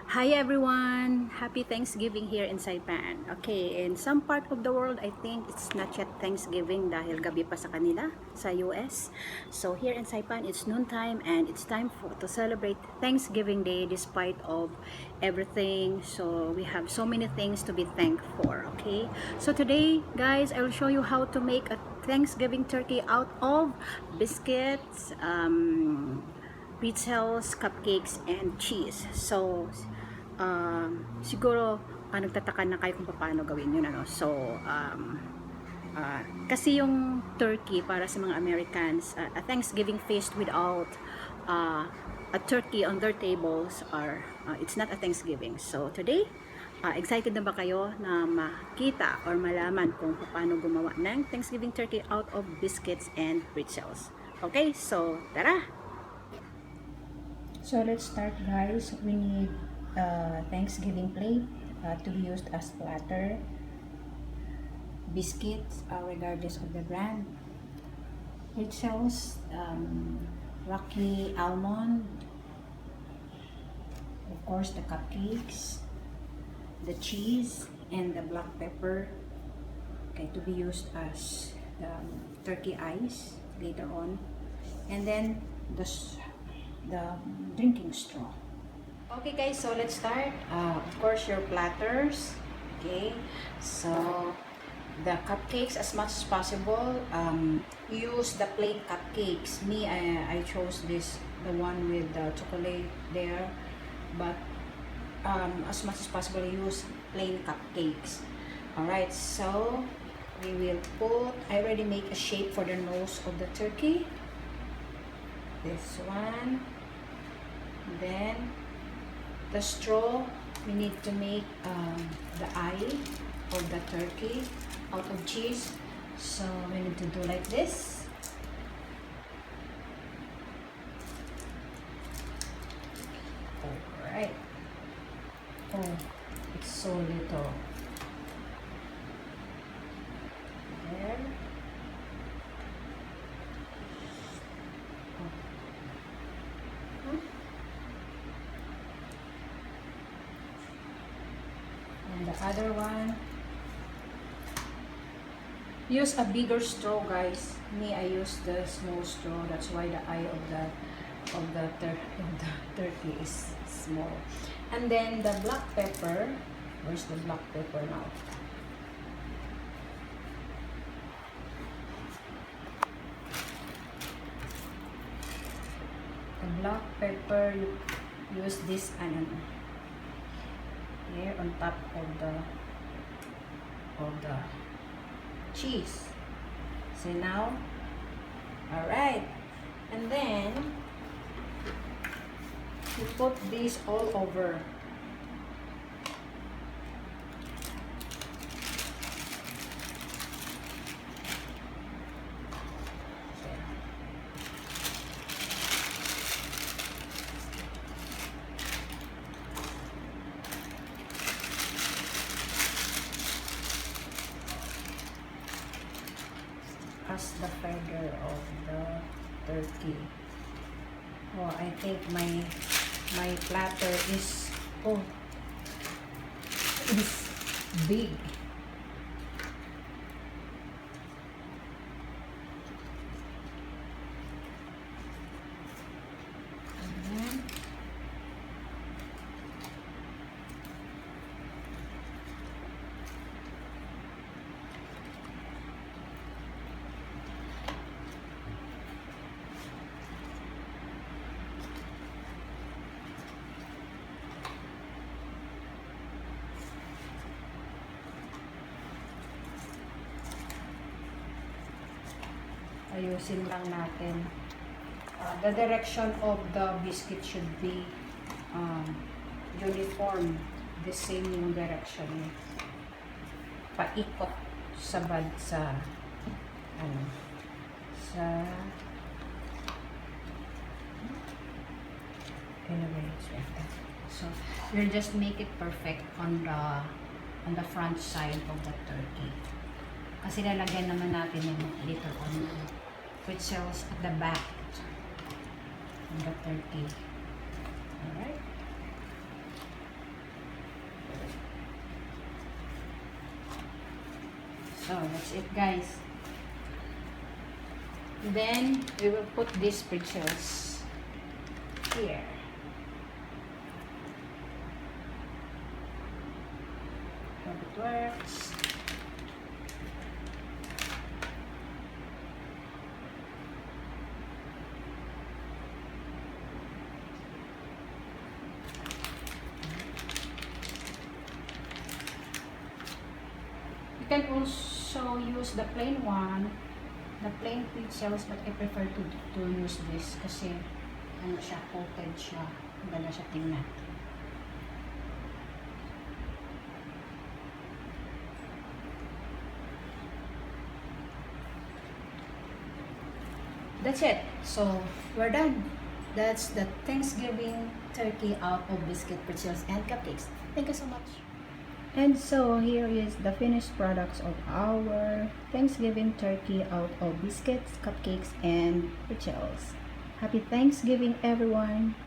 Hi everyone! Happy Thanksgiving here in Saipan. Okay, in some part of the world, I think it's not yet Thanksgiving dahil gabi pa sa kanila sa US. So here in Saipan, it's noontime and it's time to celebrate Thanksgiving Day despite of everything. So we have so many things to be thankful for, okay? So today, guys, I will show you how to make a Thanksgiving turkey out of biscuits, pretzels, cupcakes, and cheese. So, siguro nagtataka na kayo kung paano gawin yun, ano. So, kasi yung turkey para sa mga Americans, a Thanksgiving feast without a turkey on their tables are it's not a Thanksgiving. So today, excited na ba kayo na makita or malaman kung paano gumawa ng Thanksgiving turkey out of biscuits and pretzels? Okay, so tara! So let's start, guys. We need Thanksgiving plate to be used as platter. Biscuits, regardless of the brand. Pretzels, Rocky Almond. Of course, the cupcakes, the cheese, and the black pepper. Okay, to be used as turkey eyes later on. And then the drinking straw. Okay guys, so let's start. Of course, your platters. Okay, so the cupcakes, as much as possible, use the plain cupcakes. Me, I chose the one with the chocolate there, but as much as possible, use plain cupcakes. Alright, so we will put, I already make a shape for the nose of the turkey. This one. Then the straw, we need to make the eye of the turkey out of cheese. So we need to do like this. Alright. Oh, it's so little. There. And the other one, use a bigger straw, guys. Me, I use the small straw. That's why the eye of the turkey is small. And then the black pepper. Where's the black pepper now? The black pepper, you use this here on top of the cheese. See now? Alright. And then you put this all over. As the feather of the turkey. Oh, I think my platter is big. And then ayusin lang natin. The direction of the biscuit should be uniform. The same yung direction. Paikot sa anyway, it's like that. So we'll just make it perfect on the front side of the turkey. Kasi lalagyan naman natin yung later on pretzels at the back of the turkey. Alright. So that's it, guys. Then we will put these pretzels here. Hope it works. You can also use the plain one, the plain pretzels, but I prefer to use this kasi ano siya, coated siya. Maganda siya tingnan. That's it. So, we're done. That's the Thanksgiving turkey out of biscuit, pretzels, and cupcakes. Thank you so much. And so, here is the finished products of our Thanksgiving turkey out of biscuits, cupcakes, and pretzels. Happy Thanksgiving, everyone!